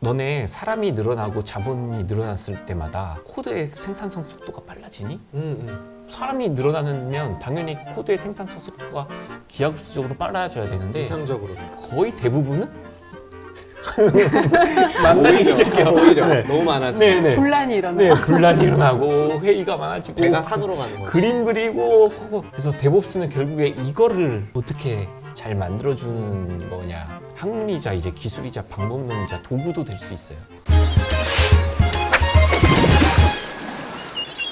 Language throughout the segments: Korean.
너네 사람이 늘어나고 자본이 늘어났을 때마다 코드의 생산성 속도가 빨라지니? 사람이 늘어나면 당연히 코드의 생산성 속도가 기하급수적으로 빨라져야 되는데 이상적으로 거의 대부분은 만나기 시작해요. 오히려 네. 너무 많아지. 네네. 분란이 일어나. 네, 분란이 일어나고 회의가 많아지고 배가 산으로 가는 거지. 그림 그리고 그래서 데브옵스는 결국에 이거를 어떻게 잘 만들어주는 거냐. 학문이자 이제 기술이자 방법론이자 도구도 될 수 있어요.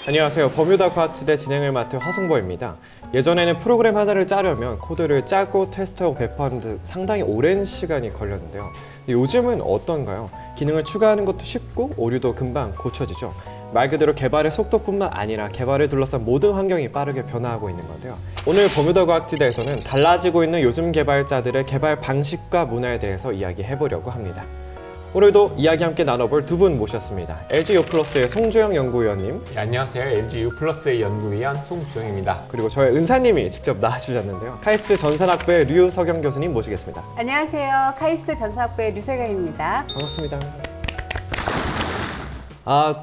안녕하세요. 버뮤다 과학지대 진행을 맡은 화승보입니다. 예전에는 프로그램 하나를 짜려면 코드를 짜고 테스트하고 배포하는 데 상당히 오랜 시간이 걸렸는데요. 요즘은 어떤가요? 기능을 추가하는 것도 쉽고 오류도 금방 고쳐지죠. 말 그대로 개발의 속도뿐만 아니라 개발을 둘러싼 모든 환경이 빠르게 변화하고 있는 건데요. 오늘 버뮤다 과학지대에서는 달라지고 있는 요즘 개발자들의 개발 방식과 문화에 대해서 이야기해보려고 합니다. 오늘도 이야기 함께 나눠볼 두 분 모셨습니다. LG U+의 송주영 연구위원님, 네, 안녕하세요. LG U+의 연구위원 송주영입니다. 그리고 저의 은사님이 직접 나와주셨는데요. 카이스트 전산학부의 류석영 교수님 모시겠습니다. 안녕하세요. 카이스트 전사학부의 류석영입니다. 반갑습니다.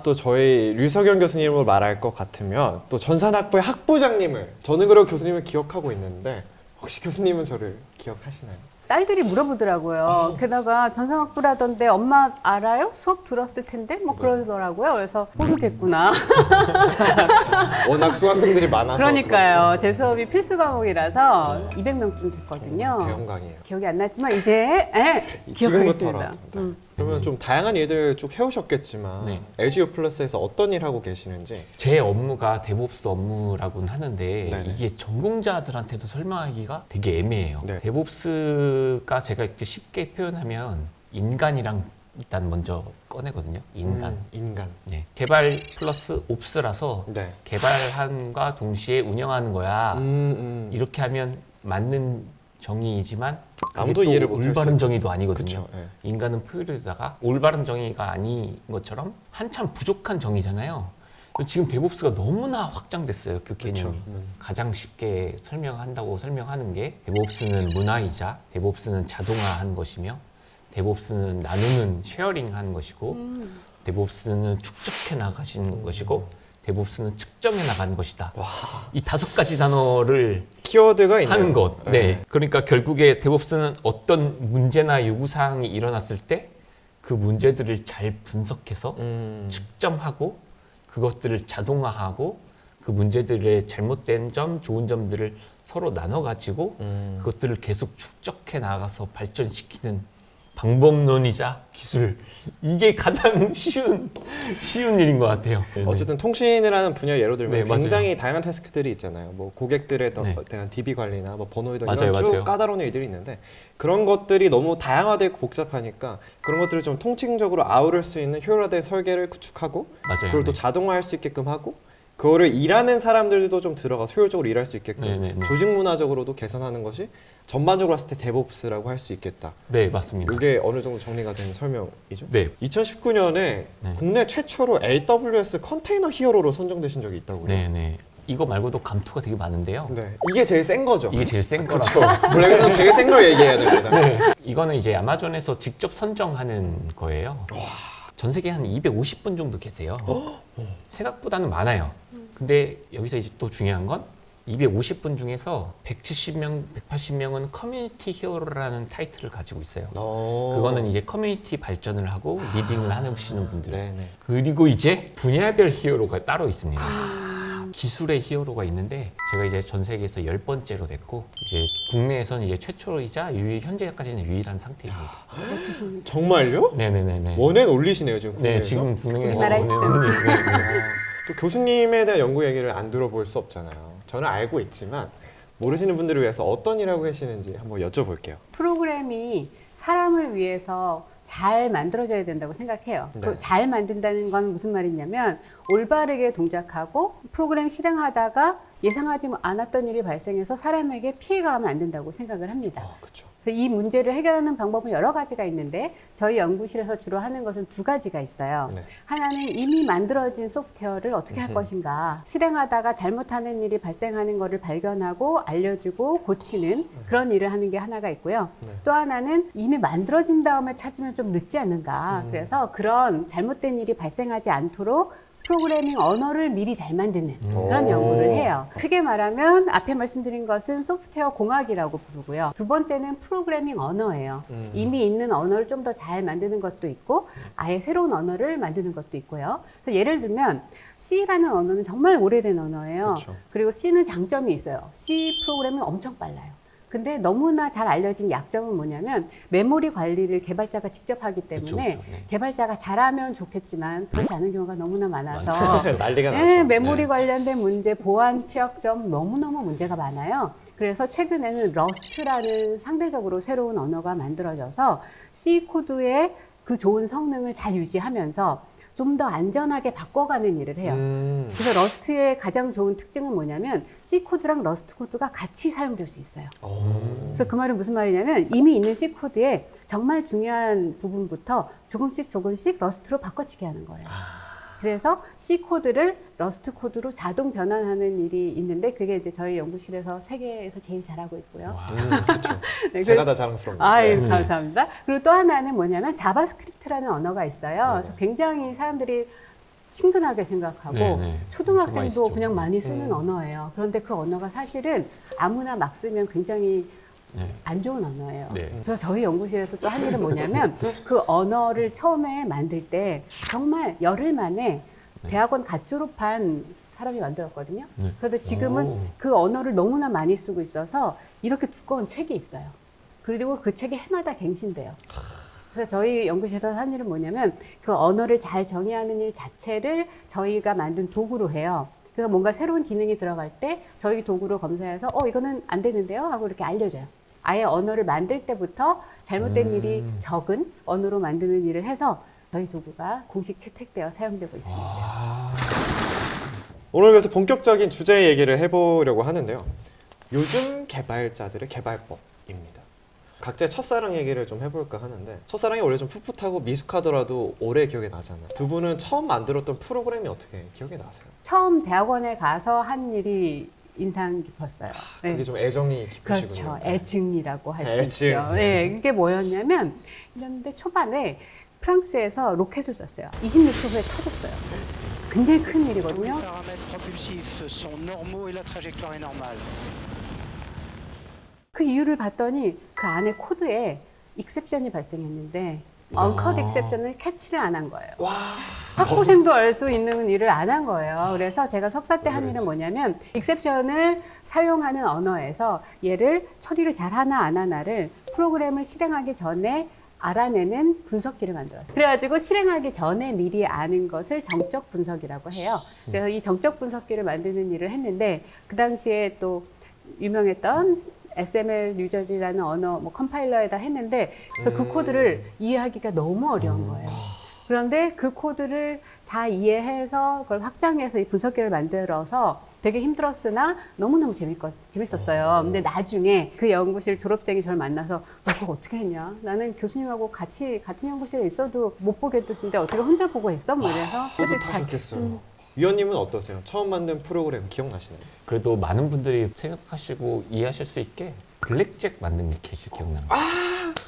또 저희 류석영 교수님으로 말할 것 같으면 또 전산학부의 학부장님을, 저는 그런 교수님을 기억하고 있는데 혹시 교수님은 저를 기억하시나요? 딸들이 물어보더라고요. 게다가 전산학부라던데 엄마 알아요? 수업 들었을 텐데? 뭐 그러더라고요. 그래서 모르겠구나. 워낙 수강생들이 많아서 그러니까요. 그렇죠. 제 수업이 필수 과목이라서 200명쯤 됐거든요. 대형 강의예요. 기억이 안 났지만 이제 기억하겠습니다. 지금부터라도. 그러면 좀 다양한 일들을 쭉 해오셨겠지만 네. LG U+에서 어떤 일 하고 계시는지. 제 업무가 데브옵스 업무라고는 하는데 네네. 이게 전공자들한테도 설명하기가 되게 애매해요. 네. 데브옵스가 제가 이렇게 쉽게 표현하면 인간이랑 일단 먼저 꺼내거든요. 인간. 인간. 네. 개발 플러스 옵스라서 네. 개발함과 동시에 운영하는 거야. 이렇게 하면 맞는 정의이지만 그게 아무도 또 이해를 못할 올바른 수 정의도 아니거든요. 그쵸, 네. 인간은 표현에다가 올바른 정의가 아닌 것처럼 한참 부족한 정의잖아요. 지금 데브옵스가 너무나 확장됐어요. 그 개념이. 그쵸. 가장 쉽게 설명하는 게 데브옵스는 문화이자 데브옵스는 자동화한 것이며 데브옵스는 나누는 쉐어링하는 것이고 데브옵스는 축적해 나가시는 것이고 데브옵스는 측정해 나가는 것이다. 이 5가지 단어를 키워드가 있네요. 하는 것. 네. 그러니까 결국에 데브옵스는 어떤 문제나 요구사항이 일어났을 때 그 문제들을 잘 분석해서 측정하고 그것들을 자동화하고 그 문제들의 잘못된 점, 좋은 점들을 서로 나눠가지고 그것들을 계속 축적해 나가서 발전시키는 방법론이자 기술. 이게 가장 쉬운 일인 것 같아요. 어쨌든 통신을 하는 분야 예로 들면 네, 굉장히 맞아요. 다양한 태스크들이 있잖아요. 뭐 고객들에 네. 대한 DB 관리나 뭐 번호 이동 맞아요, 이런 쭉 맞아요. 까다로운 일들이 있는데 그런 것들이 너무 다양화되고 복잡하니까 그런 것들을 좀 통칭적으로 아우를 수 있는 효율화된 설계를 구축하고 맞아요. 그걸 또 네. 자동화할 수 있게끔 하고 그거를 일하는 사람들도 좀 들어가서 효율적으로 일할 수 있게끔 네, 네, 네. 조직 문화적으로도 개선하는 것이 전반적으로 봤을 때 데브옵스라고 할 수 있겠다. 네, 맞습니다. 이게 어느 정도 정리가 된 설명이죠? 네. 2019년에 네. 국내 최초로 AWS 컨테이너 히어로로 선정되신 적이 있다고요? 네, 네. 이거 말고도 감투가 되게 많은데요. 네. 이게 제일 센 거죠? 이게 제일 센 거라. 그렇죠. 블랙에서는 제일 센 걸 얘기해야 됩니다. 네. 이거는 이제 아마존에서 직접 선정하는 거예요. 전 세계에 한 250분 정도 계세요. 생각보다는 많아요. 근데 여기서 이제 또 중요한 건 250분 중에서 170명, 180명은 커뮤니티 히어로라는 타이틀을 가지고 있어요. 그거는 이제 커뮤니티 발전을 하고 리딩을 하시는 분들. 네네. 그리고 이제 분야별 히어로가 따로 있습니다. 기술의 히어로가 있는데 제가 이제 전 세계에서 10번째로 됐고 이제 국내에서는 이제 최초이자 현재까지는 유일한 상태입니다. 정말요? 네네네네. 원앤 올리시네요 지금 네, 국내에서? 지금 국내에서 우리나라 오늘 또 교수님에 대한 연구 얘기를 안 들어볼 수 없잖아요. 저는 알고 있지만 모르시는 분들을 위해서 어떤 일을 하고 계시는지 한번 여쭤볼게요. 프로그램이 사람을 위해서 잘 만들어져야 된다고 생각해요. 네. 그 잘 만든다는 건 무슨 말이냐면 올바르게 동작하고 프로그램 실행하다가 예상하지 않았던 일이 발생해서 사람에게 피해가 가면 안 된다고 생각을 합니다. 그렇죠. 그래서 이 문제를 해결하는 방법은 여러 가지가 있는데 저희 연구실에서 주로 하는 것은 2가지가 있어요. 네. 하나는 이미 만들어진 소프트웨어를 어떻게 할 것인가, 실행하다가 잘못하는 일이 발생하는 것을 발견하고 알려주고 고치는 그런 일을 하는 게 하나가 있고요. 네. 또 하나는 이미 만들어진 다음에 찾으면 좀 좀 늦지 않는가. 그래서 그런 잘못된 일이 발생하지 않도록 프로그래밍 언어를 미리 잘 만드는 그런 연구를 해요. 크게 말하면 앞에 말씀드린 것은 소프트웨어 공학이라고 부르고요. 두 번째는 프로그래밍 언어예요. 이미 있는 언어를 좀 더 잘 만드는 것도 있고 아예 새로운 언어를 만드는 것도 있고요. 그래서 예를 들면 C라는 언어는 정말 오래된 언어예요. 그쵸. 그리고 C는 장점이 있어요. C 프로그램은 엄청 빨라요. 근데 너무나 잘 알려진 약점은 뭐냐면 메모리 관리를 개발자가 직접 하기 때문에 그쵸. 네. 개발자가 잘하면 좋겠지만 그렇지 않은 경우가 너무나 많아서 난리가 네, 나죠. 메모리 네. 관련된 문제, 보안 취약점 너무너무 문제가 많아요. 그래서 최근에는 러스트라는 상대적으로 새로운 언어가 만들어져서 C 코드의 그 좋은 성능을 잘 유지하면서 좀 더 안전하게 바꿔가는 일을 해요. 그래서 러스트의 가장 좋은 특징은 뭐냐면 C 코드랑 러스트 코드가 같이 사용될 수 있어요. 그래서 그 말은 무슨 말이냐면 이미 있는 C 코드에 정말 중요한 부분부터 조금씩 러스트로 바꿔치기 하는 거예요. 그래서 C 코드를 러스트 코드로 자동 변환하는 일이 있는데 그게 이제 저희 연구실에서 세계에서 제일 잘하고 있고요. 그렇죠. 네, 제가 다 자랑스럽니다. 아유, 감사합니다. 그리고 또 하나는 뭐냐면 자바스크립트라는 언어가 있어요. 그래서 굉장히 사람들이 친근하게 생각하고 네. 초등학생도 있죠. 그냥 많이 쓰는 언어예요. 그런데 그 언어가 사실은 아무나 막 쓰면 굉장히 네. 안 좋은 언어예요. 네. 그래서 저희 연구실에서 또 한 일은 뭐냐면 그 언어를 처음에 만들 때 정말 열흘 만에 대학원 갓 졸업한 사람이 만들었거든요. 네. 그래도 지금은 오. 그 언어를 너무나 많이 쓰고 있어서 이렇게 두꺼운 책이 있어요. 그리고 그 책이 해마다 갱신돼요. 그래서 저희 연구실에서 한 일은 뭐냐면 그 언어를 잘 정의하는 일 자체를 저희가 만든 도구로 해요. 그래서 뭔가 새로운 기능이 들어갈 때 저희 도구로 검사해서 이거는 안 되는데요 하고 이렇게 알려줘요. 아예 언어를 만들 때부터 잘못된 일이 적은 언어로 만드는 일을 해서 저희 도구가 공식 채택되어 사용되고 있습니다. 오늘 그래서 본격적인 주제 얘기를 해보려고 하는데요. 요즘 개발자들의 개발법입니다. 각자의 첫사랑 얘기를 좀 해볼까 하는데 첫사랑이 원래 좀 풋풋하고 미숙하더라도 오래 기억에 나잖아요. 두 분은 처음 만들었던 프로그램이 어떻게 기억에 나세요? 처음 대학원에 가서 한 일이 인상 깊었어요. 네. 그게 좀 애정이 깊으시군요. 그렇죠. 애증이라고 할 수 애증. 있죠. 네, 그게 뭐였냐면 이랬는데 초반에 프랑스에서 로켓을 쐈어요. 26초 후에 터졌어요. 굉장히 큰 일이거든요. Les paramètres propulsifs sont normaux et la trajectoire est normale. 그 이유를 봤더니 그 안에 코드에 익셉션이 발생했는데 언컷 익셉션을 캐치를 안 한 거예요. 학부생도 알 수 있는 일을 안 한 거예요. 그래서 제가 석사 때 한 일은 뭐냐면 익셉션을 사용하는 언어에서 얘를 처리를 잘 하나 안 하나를 프로그램을 실행하기 전에 알아내는 분석기를 만들었어요. 그래가지고 실행하기 전에 미리 아는 것을 정적 분석이라고 해요. 그래서 이 정적 분석기를 만드는 일을 했는데 그 당시에 또 유명했던 SML 뉴저지라는 언어 컴파일러에다 했는데 그래서 그 코드를 이해하기가 너무 어려운 거예요. 그런데 그 코드를 다 이해해서 그걸 확장해서 이 분석기를 만들어서 되게 힘들었으나 너무너무 재밌었어요. 근데 나중에 그 연구실 졸업생이 저를 만나서 너 그거 어떻게 했냐? 나는 교수님하고 같은 연구실에 있어도 못 보겠던데 어떻게 혼자 보고 했어? 뭐 이래서 뿌듯하셨겠어요. 위원님은 어떠세요? 처음 만든 프로그램 기억나시나요? 그래도 많은 분들이 생각하시고 이해하실 수 있게 블랙잭 만든 게 제일 기억나는 거예요.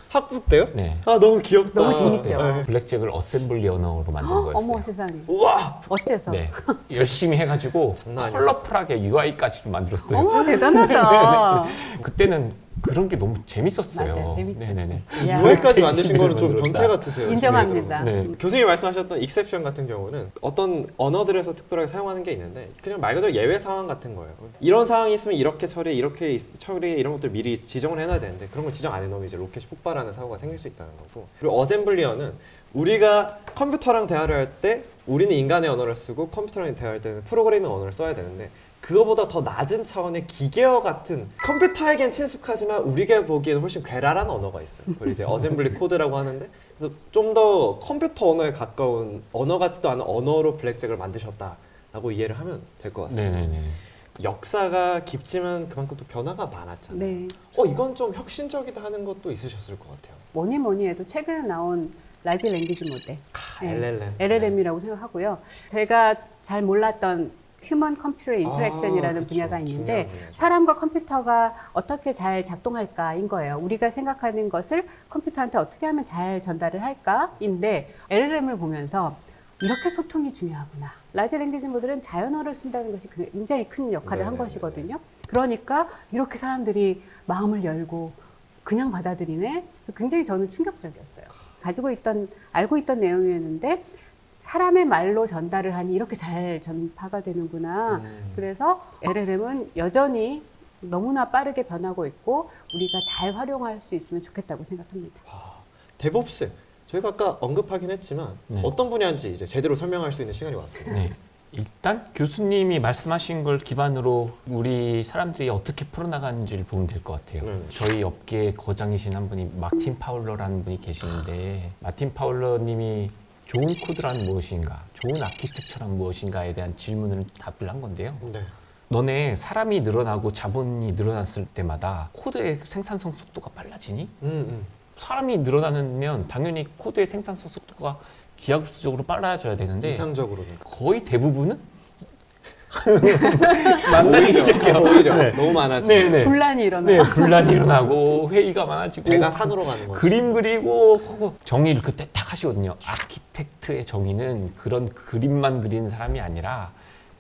학부 때요? 네. 아 너무 귀엽다. 너무 재밌죠. 네. 블랙잭을 어셈블리 언어로 만든 거였어요. 어머 세상에. 우와. 어째서? 네. 열심히 해가지고 장난 아니야. 컬러풀하게 UI까지 만들었어요. 어머 대단하다. 그때는 그런 게 너무 재밌었어요. 맞아요, 재밌죠. 네네네. 야. UI까지 만드신 거는 좀 만들었다. 변태 같으세요. 인정합니다. 네. 교수님이 말씀하셨던 익셉션 같은 경우는 어떤 언어들에서 특별하게 사용하는 게 있는데 그냥 말 그대로 예외 상황 같은 거예요. 이런 상황이 있으면 이렇게 처리해, 이렇게 처리해 이런 것들 미리 지정을 해놔야 되는데 그런 걸 지정 안 해놓으면 이제 로켓이 폭발하는 사고가 생길 수 있다는 거고 그리고 어셈블리어는 우리가 컴퓨터랑 대화를 할 때 우리는 인간의 언어를 쓰고 컴퓨터랑 대화할 때는 프로그래밍 언어를 써야 되는데 그거보다 더 낮은 차원의 기계어 같은 컴퓨터에겐 친숙하지만 우리가 보기에는 훨씬 괴랄한 언어가 있어요. 그걸 이제 어셈블리 코드라고 하는데 그래서 좀 더 컴퓨터 언어에 가까운 언어 같지도 않은 언어로 블랙잭을 만드셨다라고 이해를 하면 될 것 같습니다. 네네네. 역사가 깊지만 그만큼 또 변화가 많았잖아요. 네. 이건 좀 혁신적이다 하는 것도 있으셨을 것 같아요. 뭐니 해도 최근에 나온 라지 랭귀지 모델. 네. LLM. LLM이라고 생각하고요. 제가 잘 몰랐던 휴먼 컴퓨터 인터랙션이라는 그쵸. 분야가 있는데 중요한 분야죠. 사람과 컴퓨터가 어떻게 잘 작동할까인 거예요. 우리가 생각하는 것을 컴퓨터한테 어떻게 하면 잘 전달을 할까인데 LLM을 보면서 이렇게 소통이 중요하구나. 라지 랭귀지 모델은 자연어를 쓴다는 것이 굉장히 큰 역할을 한 네네네. 것이거든요. 그러니까 이렇게 사람들이 마음을 열고 그냥 받아들이네? 굉장히 저는 충격적이었어요. 알고 있던 내용이었는데 사람의 말로 전달을 하니 이렇게 잘 전파가 되는구나. 그래서 LLM은 여전히 너무나 빠르게 변하고 있고 우리가 잘 활용할 수 있으면 좋겠다고 생각합니다. 데브옵스 저희가 아까 언급하긴 했지만 네. 어떤 분야인지 이제 제대로 설명할 수 있는 시간이 왔습니다. 네. 일단 교수님이 말씀하신 걸 기반으로 우리 사람들이 어떻게 풀어나가는지를 보면 될 것 같아요. 네. 저희 업계 거장이신 한 분이 마틴 파울러라는 분이 계시는데 마틴 파울러님이 좋은 코드란 무엇인가, 좋은 아키텍처란 무엇인가에 대한 질문을 답을 한 건데요. 네. 너네 사람이 늘어나고 자본이 늘어났을 때마다 코드의 생산성 속도가 빨라지니? 사람이 늘어나면 당연히 코드의 생산성 속도가 기하급수적으로 빨라져야 되는데 이상적으로는 거의 대부분은 만나기 시작해요. 오히려 네. 너무 많아지. 네네. 분란이 일어나. 네, 분란이 일어나고 회의가 많아지고 배가 산으로 가는 거죠. 그림 그리고 하고 정의를 그때 딱 하시거든요. 아키텍트의 정의는 그런 그림만 그리는 사람이 아니라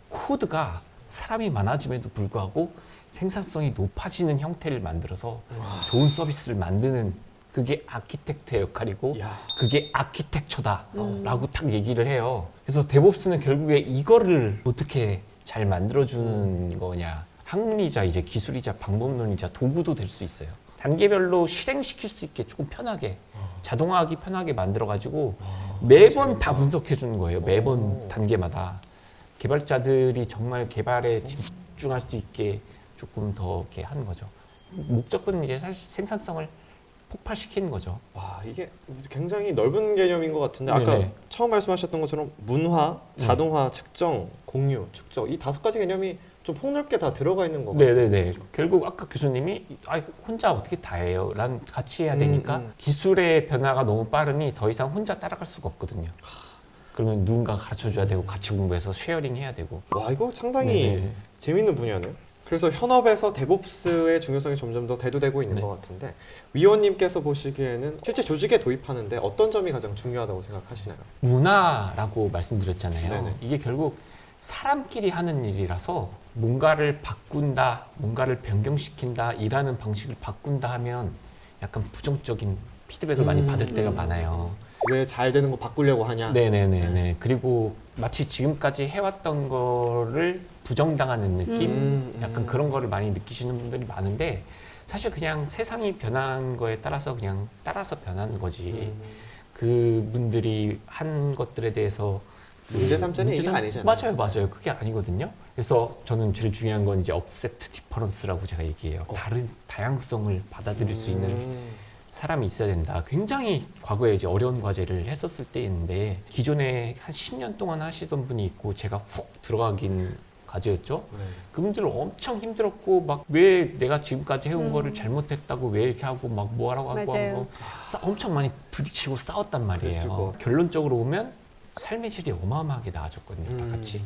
코드가 사람이 많아짐에도 불구하고 생산성이 높아지는 형태를 만들어서 좋은 서비스를 만드는 그게 아키텍트의 역할이고 야. 그게 아키텍처다라고 딱 얘기를 해요. 그래서 데브옵스는 결국에 이거를 어떻게 잘 만들어주는 거냐. 학문이자 이제 기술이자 방법론이자 도구도 될 수 있어요. 단계별로 실행시킬 수 있게 조금 편하게 자동화하기 편하게 만들어가지고 매번 다 분석해 주는 거예요. 매번 단계마다 개발자들이 정말 개발에 집중할 수 있게 조금 더 이렇게 하는 거죠. 목적은 이제 사실 생산성을 폭발시키는 거죠. 와 이게 굉장히 넓은 개념인 것 같은데 아까 네네. 처음 말씀하셨던 것처럼 문화, 자동화, 측정, 공유, 축적 이 5가지 개념이 좀 폭넓게 다 들어가 있는 것 같아요. 네네네. 결국 아까 교수님이 혼자 어떻게 다 해요? 랑 같이 해야 되니까 기술의 변화가 너무 빠르니 더 이상 혼자 따라갈 수가 없거든요. 그러면 누군가 가르쳐줘야 되고 같이 공부해서 쉐어링 해야 되고. 와 이거 상당히 네네. 재밌는 분야네요. 그래서 현업에서 데브옵스의 중요성이 점점 더 대두되고 있는 네. 것 같은데 위원님께서 보시기에는 실제 조직에 도입하는데 어떤 점이 가장 중요하다고 생각하시나요? 문화라고 말씀드렸잖아요. 네네. 이게 결국 사람끼리 하는 일이라서 뭔가를 바꾼다, 뭔가를 변경시킨다, 일하는 방식을 바꾼다 하면 약간 부정적인 피드백을 많이 받을 때가 많아요. 왜 잘 되는 거 바꾸려고 하냐? 네네네네. 그리고 마치 지금까지 해왔던 거를 부정당하는 느낌? 약간 그런 거를 많이 느끼시는 분들이 많은데 사실 그냥 세상이 변한 거에 따라서 그냥 따라서 변하는 거지. 그분들이 한 것들에 대해서 문제 삼자는 이게 아니잖아요. 맞아요. 그게 아니거든요. 그래서 저는 제일 중요한 건 이제 업세트 디퍼런스라고 제가 얘기해요. 다른 다양성을 받아들일 수 있는 사람이 있어야 된다. 굉장히 과거에 이제 어려운 과제를 했었을 때인데 기존에 한 10년 동안 하시던 분이 있고 제가 훅 들어가긴 과제였죠. 네. 그분들 엄청 힘들었고 막 왜 내가 지금까지 해온 거를 잘못했다고 왜 이렇게 하고 막 뭐하라고 하고 맞아요. 하고 엄청 많이 부딪히고 싸웠단 그랬을 말이에요. 것 결론적으로 보면 삶의 질이 어마어마하게 나아졌거든요. 다 같이.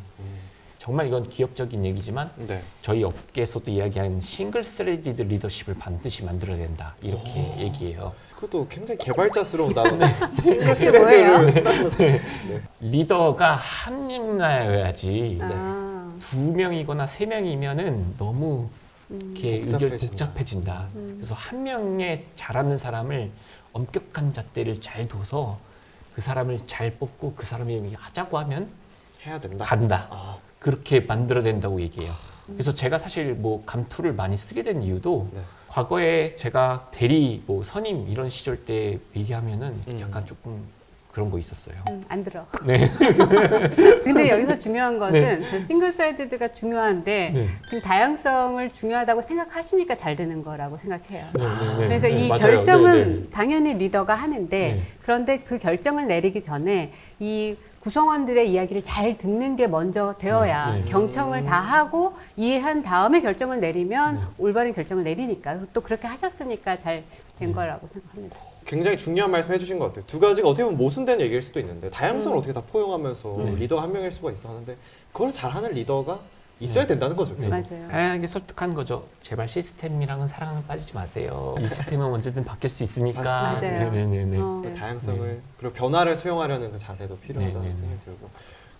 정말 이건 기업적인 얘기지만 네. 저희 업계에서도 이야기하는 싱글 스레디드 리더십을 반드시 만들어야 된다. 이렇게 얘기해요. 그것도 굉장히 개발자스러운 단어. 네. 싱글 뭐예요? 스레드를 쓴다는 거. 리더가 한 명이어야지 아, 2명이거나 3명이면은 너무 이렇게 의견 복잡해진다. 복잡해진다. 그래서 한 명의 잘하는 사람을 엄격한 잣대를 잘 둬서 그 사람을 잘 뽑고 그 사람이 하자고 하면 해야 된다. 간다. 아, 그렇게 만들어야 된다고 얘기해요. 그래서 제가 사실 뭐 감투를 많이 쓰게 된 이유도 네. 과거에 제가 대리, 뭐 선임 이런 시절 때 얘기하면은 약간 조금 그런 거 있었어요. 안 들어. 네. 근데 여기서 중요한 것은 저 싱글 사이드가 중요한데 네. 지금 다양성을 중요하다고 생각하시니까 잘 되는 거라고 생각해요. 그러니까 이 맞아요. 결정은 당연히 리더가 하는데 네. 그런데 그 결정을 내리기 전에 이 구성원들의 이야기를 잘 듣는 게 먼저 되어야 네. 경청을 다 하고 이해한 다음에 결정을 내리면 올바른 결정을 내리니까 또 그렇게 하셨으니까 잘 된 거라고 생각합니다. 굉장히 중요한 말씀 해주신 것 같아요. 두 가지가 어떻게 보면 모순된 얘기일 수도 있는데 다양성을 어떻게 다 포용하면서 리더가 한 명일 수가 있어 하는데 그걸 잘하는 리더가 있어야 된다는 거죠. 네. 맞아요. 다양하게 설득하는 거죠. 제발 시스템이랑은 사랑은 빠지지 마세요. 이 시스템은 언제든 바뀔 수 있으니까. 맞아요. 네네네. 그 다양성을 그리고 변화를 수용하려는 그 자세도 필요하다는 네, 네, 생각이 들고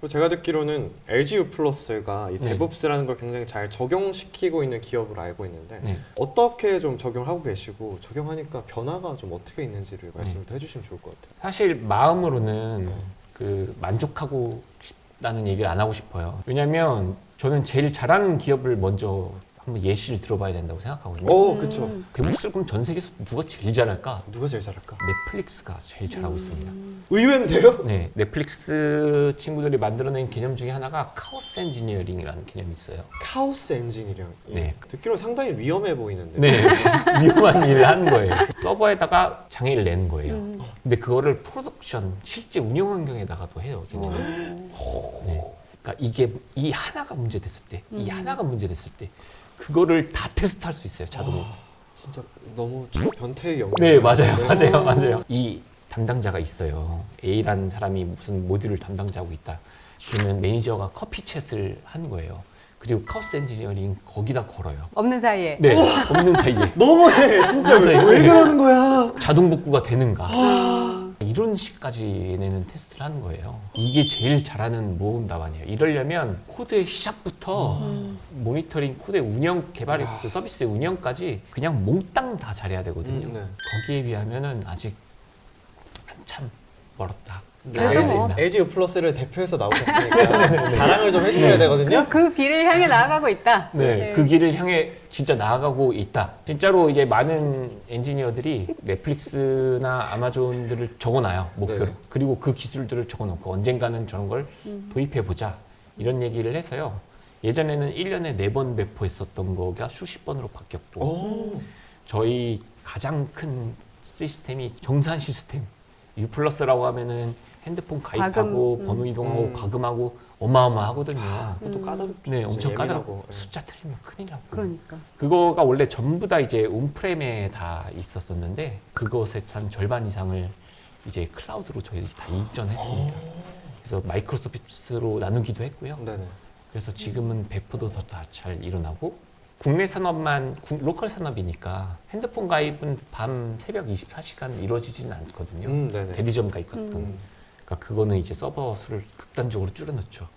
그리고 제가 듣기로는 LG U+가 이 네. 데브옵스라는 걸 굉장히 잘 적용시키고 있는 기업으로 알고 있는데 네. 어떻게 좀 적용을 하고 계시고 적용하니까 변화가 좀 어떻게 있는지를 말씀을 더 해주시면 좋을 것 같아요. 사실 마음으로는 그 만족하고 싶다는 얘기를 안 하고 싶어요. 왜냐하면 저는 제일 잘하는 기업을 먼저 한번 예시를 들어봐야 된다고 생각하거든요. 오, 그렇죠. 데브옵스를 그럼 전 세계에서 누가 제일 잘할까? 누가 제일 잘할까? 넷플릭스가 제일 잘하고 있습니다. 의외인데요? 네, 넷플릭스 친구들이 만들어낸 개념 중에 하나가 카오스 엔지니어링이라는 개념이 있어요. 카오스 엔지니어링. 네. 듣기로 상당히 위험해 보이는데. 네, 위험한 일을 하는 거예요. 서버에다가 장애를 내는 거예요. 근데 그거를 프로덕션, 실제 운영 환경에다가도 해요. 걔네는. 네. 그러니까 이게 이 하나가 문제됐을 때, 이 하나가 문제됐을 때 그거를 다 테스트할 수 있어요, 자동으로. 진짜 너무 초변태의 영역. 네, 맞아요. 이 담당자가 있어요. A라는 사람이 무슨 모듈을 담당자하고 있다. 그러면 매니저가 커피 챗을 하는 거예요. 그리고 카오스 엔지니어링 거기다 걸어요. 없는 사이에. 네, 없는 사이에. 너무해, 진짜 왜 그러는 거야? 자동 복구가 되는가. 이런 식까지 얘네는 테스트를 하는 거예요. 이게 제일 잘하는 모험 답안이에요. 이러려면 코드의 시작부터 모니터링, 코드의 운영, 개발의 그 서비스의 운영까지 그냥 몽땅 다 잘해야 되거든요. 네. 거기에 비하면은 아직 한참 멀었다. 그래도 뭐. LG U+를 대표해서 나오셨으니까 자랑을 좀 해주셔야 되거든요. 그 길을 향해 나아가고 있다. 네, 그 길을 향해 진짜 나아가고 있다. 진짜로 이제 많은 엔지니어들이 넷플릭스나 아마존들을 적어놔요, 목표로. 네. 그리고 그 기술들을 적어놓고 언젠가는 저런 걸 도입해보자. 이런 얘기를 해서요. 예전에는 1년에 4번 배포했었던 거가 수십 번으로 바뀌었고, 오. 저희 가장 큰 시스템이 정산 시스템. U+라고 하면은 핸드폰 가입하고 과금, 번호 이동하고 과금하고 어마어마하거든요. 그것도 까다롭죠. 네, 엄청 예민하고. 까다롭고 네. 숫자 틀리면 큰일 나고. 그러니까. 그거가 원래 전부 다 이제 온프렘에 다 있었었는데 그것의 한 절반 이상을 이제 클라우드로 저희 다 이전했습니다. 그래서 마이크로 서비스로 나누기도 했고요. 네네. 그래서 지금은 배포도 더 잘 일어나고 국내 산업만 로컬 산업이니까 핸드폰 가입은 밤 새벽 24시간 이루어지지는 않거든요. 네네. 대리점 가입 같은. 그러니까 그거는 이제 서버 수를 극단적으로 줄여놓죠.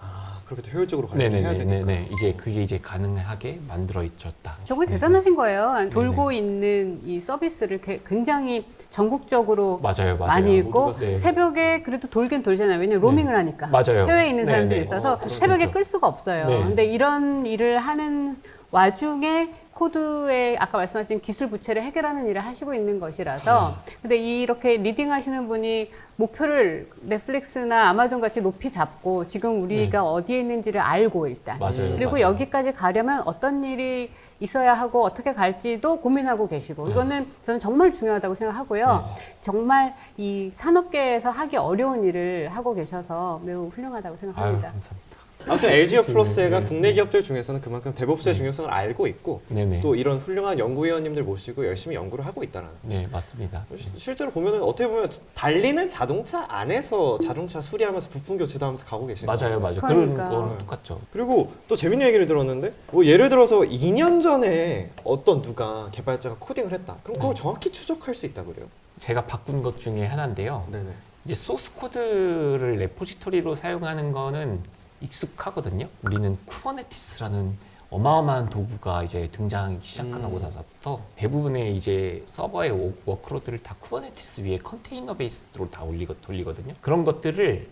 아, 그렇게 더 효율적으로 관리해야 되니까. 네네네. 이제 그게 이제 가능하게 만들어졌다. 정말 네. 대단하신 거예요. 돌고 있는 이 서비스를 굉장히 전국적으로 맞아요. 많이 있고 모두가 네. 새벽에 그래도 돌긴 돌잖아요. 왜냐면 로밍을 하니까. 맞아요. 해외에 있는 네, 사람들이 네. 있어서 그렇죠. 새벽에 끌 수가 없어요. 네. 근데 이런 일을 하는 와중에 코드의 아까 말씀하신 기술 부채를 해결하는 일을 하시고 있는 것이라서 근데 이렇게 리딩 하시는 분이 목표를 넷플릭스나 아마존 같이 높이 잡고 지금 우리가 어디에 있는지를 알고 일단 맞아요. 그리고 맞아요. 여기까지 가려면 어떤 일이 있어야 하고 어떻게 갈지도 고민하고 계시고 이거는 저는 정말 중요하다고 생각하고요. 정말 이 산업계에서 하기 어려운 일을 하고 계셔서 매우 훌륭하다고 아유, 생각합니다. 감사합니다. 아무튼 LG U+가 네. 국내 기업들 중에서는 그만큼 데브옵스의 중요성을 알고 있고 네네. 또 이런 훌륭한 연구위원님들 모시고 열심히 연구를 하고 있다는. 네, 맞습니다. 실제로 보면은 어떻게 보면 달리는 자동차 안에서 자동차 수리하면서 부품 교체도 하면서 가고 계신 거예요. 맞아요. 그러니까. 그런 거랑 똑같죠. 그리고 또 재밌는 얘기를 들었는데 뭐 예를 들어서 2년 전에 어떤 누가 개발자가 코딩을 했다. 그럼 그걸 정확히 추적할 수 있다 그래요. 제가 바꾼 것 중에 하나인데요. 네네. 이제 소스 코드를 레포지토리로 사용하는 거는 익숙하거든요. 우리는 쿠버네티스라는 어마어마한 도구가 이제 등장하기 시작하고 나서부터 대부분의 이제 서버의 워크로드를 다 쿠버네티스 위에 컨테이너 베이스로 다 돌리거든요. 그런 것들을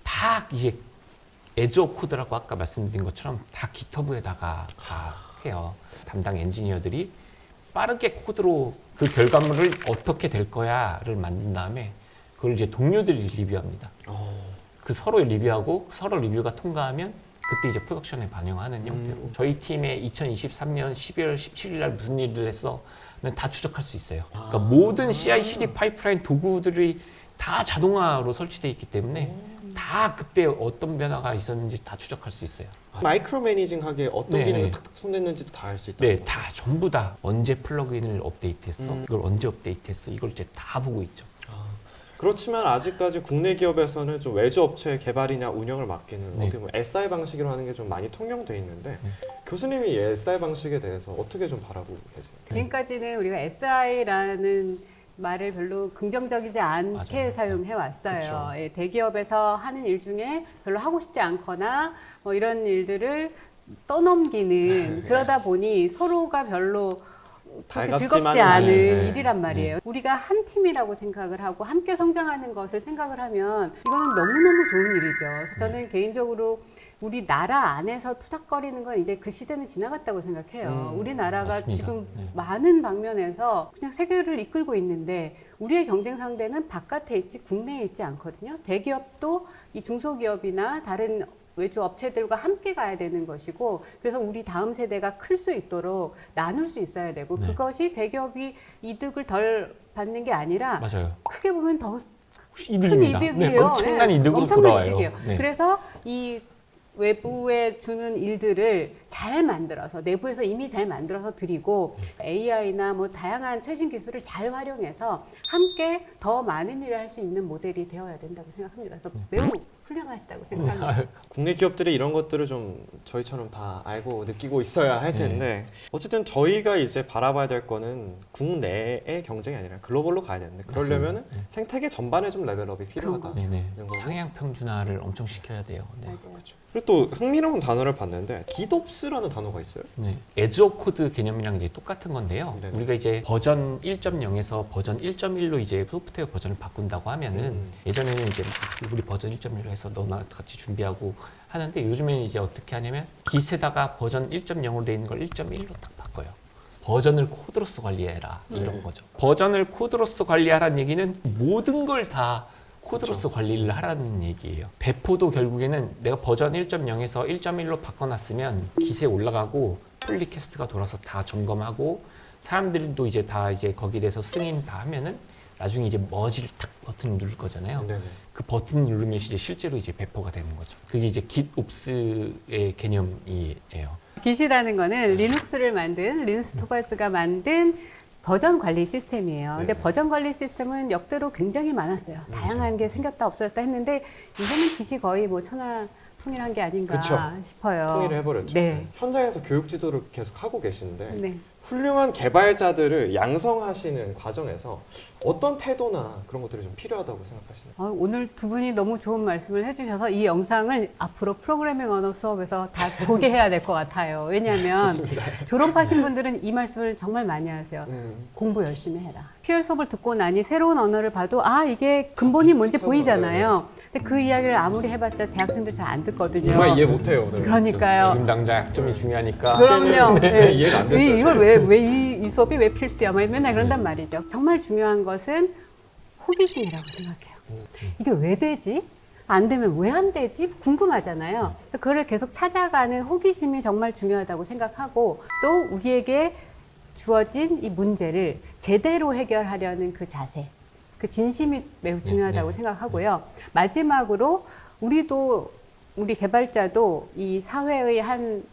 다 이제 애저 코드라고 아까 말씀드린 것처럼 다 깃허브에다가 다 해요. 담당 엔지니어들이 빠르게 코드로 그 결과물을 어떻게 될 거야를 만든 다음에 그걸 이제 동료들이 리뷰합니다. 그 서로 리뷰하고 서로 리뷰가 통과하면 그때 이제 프로덕션에 반영하는 형태로 저희 팀에 2023년 12월 17일 날 무슨 일을 했어 하면 다 추적할 수 있어요. 그러니까 모든 CI/CD 파이프라인 도구들이 다 자동화로 설치되어 있기 때문에 다 다 그때 어떤 변화가 있었는지 다 추적할 수 있어요. 마이크로 매니징하게 어떤 네. 기능을 탁탁 손댔는지도 다 알 수 있다. 네, 다 전부 다 언제 플러그인을 업데이트했어? 이걸 언제 업데이트했어? 이걸 이제 다 보고 있죠. 그렇지만 아직까지 국내 기업에서는 좀 외주 업체의 개발이나 운영을 맡기는 네. 어떻게 보면 SI 방식으로 하는 게 좀 많이 통용돼 있는데 교수님이 이 SI 방식에 대해서 어떻게 좀 바라보고 계세요? 지금까지는 우리가 SI라는 말을 별로 긍정적이지 않게 맞아요. 사용해 왔어요. 그쵸. 예, 대기업에서 하는 일 중에 별로 하고 싶지 않거나 뭐 이런 일들을 떠넘기는 그러다 보니 서로가 별로 그렇게 달갑지만은 즐겁지 않은 네. 일이란 말이에요. 우리가 한 팀이라고 생각을 하고 함께 성장하는 것을 생각을 하면 이거는 너무너무 좋은 일이죠. 그래서 저는 개인적으로 우리나라 안에서 투닥거리는 건 이제 그 시대는 지나갔다고 생각해요. 우리나라가 맞습니다. 지금 네. 많은 방면에서 그냥 세계를 이끌고 있는데 우리의 경쟁 상대는 바깥에 있지 국내에 있지 않거든요. 대기업도 이 중소기업이나 다른 외주 업체들과 함께 가야 되는 것이고 그래서 우리 다음 세대가 클 수 있도록 나눌 수 있어야 되고 네. 그것이 대기업이 이득을 덜 받는 게 아니라 맞아요. 크게 보면 더 큰 이득입니다. 이득이에요. 네, 엄청난 네, 이득으로 엄청난 돌아와요. 이득이에요. 네. 그래서 이 외부에 주는 일들을 잘 만들어서 내부에서 이미 잘 만들어서 드리고 AI나 뭐 다양한 최신 기술을 잘 활용해서 함께 더 많은 일을 할 수 있는 모델이 되어야 된다고 생각합니다. 그래서 매우 훌륭하시다고 생각합니다. 국내 기업들이 이런 것들을 좀 저희처럼 다 알고 느끼고 있어야 할 텐데 어쨌든 저희가 이제 바라봐야 될 거는 국내의 경쟁이 아니라 글로벌로 가야 되는데 그러려면 맞습니다. 네. 생태계 전반에 좀 레벨업이 필요하다. 네네. 이런 거고. 상향 평준화를 엄청 시켜야 돼요. 네. 그리고 또 흥미로운 단어를 봤는데 디놉스라는 단어가 있어요. 네. 에즈어 코드 개념이랑 이제 똑같은 건데요. 네네. 우리가 이제 버전 1.0에서 버전 1.1로 이제 소프트웨어 버전을 바꾼다고 하면은 예전에는 이제 막 우리 버전 1.1로 해서 너나 같이 준비하고 하는데 요즘에는 이제 어떻게 하냐면 깃에다가 버전 1.0으로 돼 있는 걸 1.1로 딱 바꿔요. 버전을 코드로서 관리해라 이런 거죠. 버전을 코드로서 관리하라는 얘기는 모든 걸 다 코드로서 관리를 하라는 얘기예요. 배포도 결국에는 내가 버전 1.0에서 1.1로 바꿔놨으면 깃에 올라가고 풀리캐스트가 돌아서 다 점검하고 사람들도 이제 다 이제 거기에 대해서 승인 다 하면은 나중에 이제 머지를 탁 버튼을 누를 거잖아요. 네네. 그 버튼 누르면 이제 실제로 이제 배포가 되는 거죠. 그게 이제 깃옵스의 개념이에요. 깃이라는 거는 리눅스를 만든 리눅스 토발스가 만든 버전 관리 시스템이에요. 근데 네. 버전 관리 시스템은 역대로 굉장히 많았어요. 다양한 게 생겼다 없어졌다 했는데 이제는 깃이 거의 뭐 천하통일한 게 아닌가 그쵸. 싶어요. 통일을 해버렸죠. 네. 현장에서 교육 지도를 계속 하고 계시는데 네. 훌륭한 개발자들을 양성하시는 과정에서 어떤 태도나 그런 것들이 좀 필요하다고 생각하시나요? 오늘 두 분이 너무 좋은 말씀을 해주셔서 이 영상을 앞으로 프로그래밍 언어 수업에서 다 보게 해야 될 것 같아요. 왜냐하면 졸업하신 분들은 이 말씀을 정말 많이 하세요. 공부 열심히 해라. PR 수업을 듣고 나니 새로운 언어를 봐도 아 이게 근본이 뭔지 비슷비슷하고, 보이잖아요. 근데 그 이야기를 아무리 해봤자 대학생들 잘 안 듣거든요. 정말 이해 못해요. 네. 그러니까요. 지금 당장 약점이 중요하니까 그럼요. 네, 이해가 안 됐어요. 이걸 이 수업이 왜 필수야? 막 맨날 그런단 말이죠. 정말 중요한 것은 호기심이라고 생각해요. 이게 왜 되지? 안 되면 왜 안 되지? 궁금하잖아요. 그거를 계속 찾아가는 호기심이 정말 중요하다고 생각하고 또 우리에게 주어진 이 문제를 제대로 해결하려는 그 자세, 그 진심이 매우 중요하다고 생각하고요. 마지막으로 우리 개발자도 이 사회의 한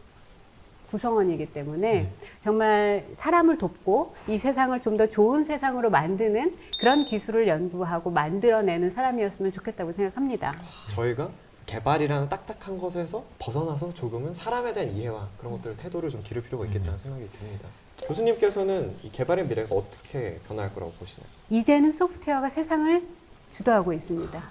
구성원이기 때문에 정말 사람을 돕고 이 세상을 좀 더 좋은 세상으로 만드는 그런 기술을 연구하고 만들어내는 사람이었으면 좋겠다고 생각합니다. 저희가 개발이라는 딱딱한 것에서 벗어나서 조금은 사람에 대한 이해와 그런 것들을 태도를 좀 기를 필요가 있겠다는 생각이 듭니다. 교수님께서는 이 개발의 미래가 어떻게 변할 거라고 보시나요? 이제는 소프트웨어가 세상을 주도하고 있습니다.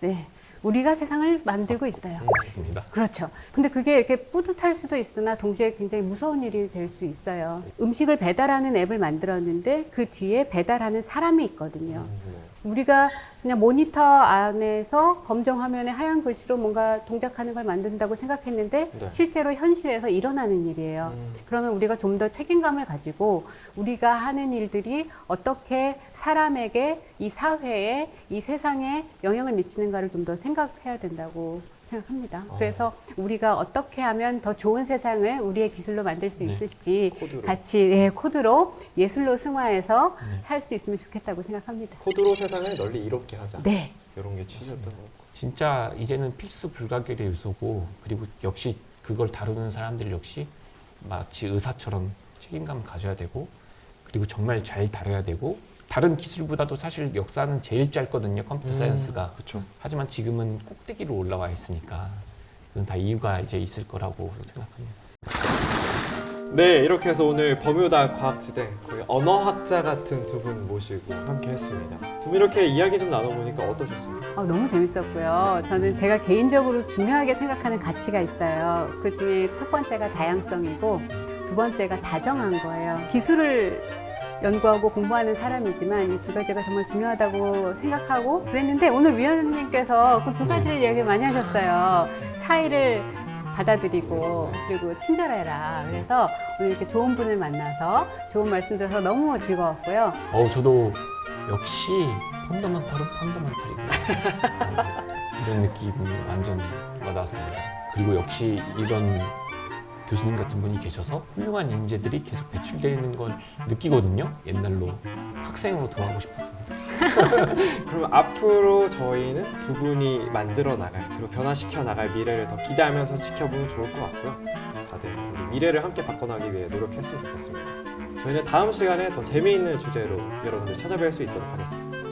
네. 우리가 세상을 만들고 있어요. 맞습니다. 그렇죠. 근데 그게 이렇게 뿌듯할 수도 있으나 동시에 굉장히 무서운 일이 될 수 있어요. 음식을 배달하는 앱을 만들었는데 그 뒤에 배달하는 사람이 있거든요. 네. 우리가 그냥 모니터 안에서 검정 화면에 하얀 글씨로 뭔가 동작하는 걸 만든다고 생각했는데 네. 실제로 현실에서 일어나는 일이에요. 그러면 우리가 좀 더 책임감을 가지고 우리가 하는 일들이 어떻게 사람에게 이 사회에 이 세상에 영향을 미치는가를 좀 더 생각해야 된다고 생각합니다. 그래서 우리가 어떻게 하면 더 좋은 세상을 우리의 기술로 만들 수 있을지 코드로. 같이 코드로 예술로 승화해서 할 수 있으면 좋겠다고 생각합니다. 코드로 세상을 널리 이롭게 하자. 네. 이런 게 취지였던 것 같고. 진짜 이제는 필수 불가결의 요소고 그리고 역시 그걸 다루는 사람들 역시 마치 의사처럼 책임감을 가져야 되고 그리고 정말 잘 다뤄야 되고 다른 기술보다도 사실 역사는 제일 짧거든요. 컴퓨터 사이언스가. 그렇죠. 하지만 지금은 꼭대기로 올라와 있으니까 그건 다 이유가 이제 있을 거라고 생각합니다. 네, 이렇게 해서 오늘 버뮤다 과학지대 거의 언어학자 같은 두 분 모시고 함께 했습니다. 두 분 이렇게 이야기 좀 나눠보니까 어떠셨습니까? 너무 재밌었고요. 저는 제가 개인적으로 중요하게 생각하는 가치가 있어요. 그 중에 첫 번째가 다양성이고 두 번째가 다정한 거예요. 기술을 연구하고 공부하는 사람이지만 이 두 가지가 정말 중요하다고 생각하고 그랬는데 오늘 위원님께서 그 두 가지를 얘기 많이 하셨어요. 차이를 받아들이고 그리고 친절해라. 그래서 오늘 이렇게 좋은 분을 만나서 좋은 말씀 드려서 너무 즐거웠고요. 저도 역시 펀더먼털은 펀더먼털이구나 이런 느낌이 완전 와닿았습니다. 그리고 역시 이런 교수님 같은 분이 계셔서 훌륭한 인재들이 계속 배출되는 걸 느끼거든요. 옛날로 학생으로 돌아가고 싶었습니다. 그럼 앞으로 저희는 두 분이 만들어 나갈 그리고 변화시켜 나갈 미래를 더 기대하면서 지켜보면 좋을 것 같고요. 다들 우리 미래를 함께 바꿔나가기 위해 노력했으면 좋겠습니다. 저희는 다음 시간에 더 재미있는 주제로 여러분들 찾아뵐 수 있도록 하겠습니다.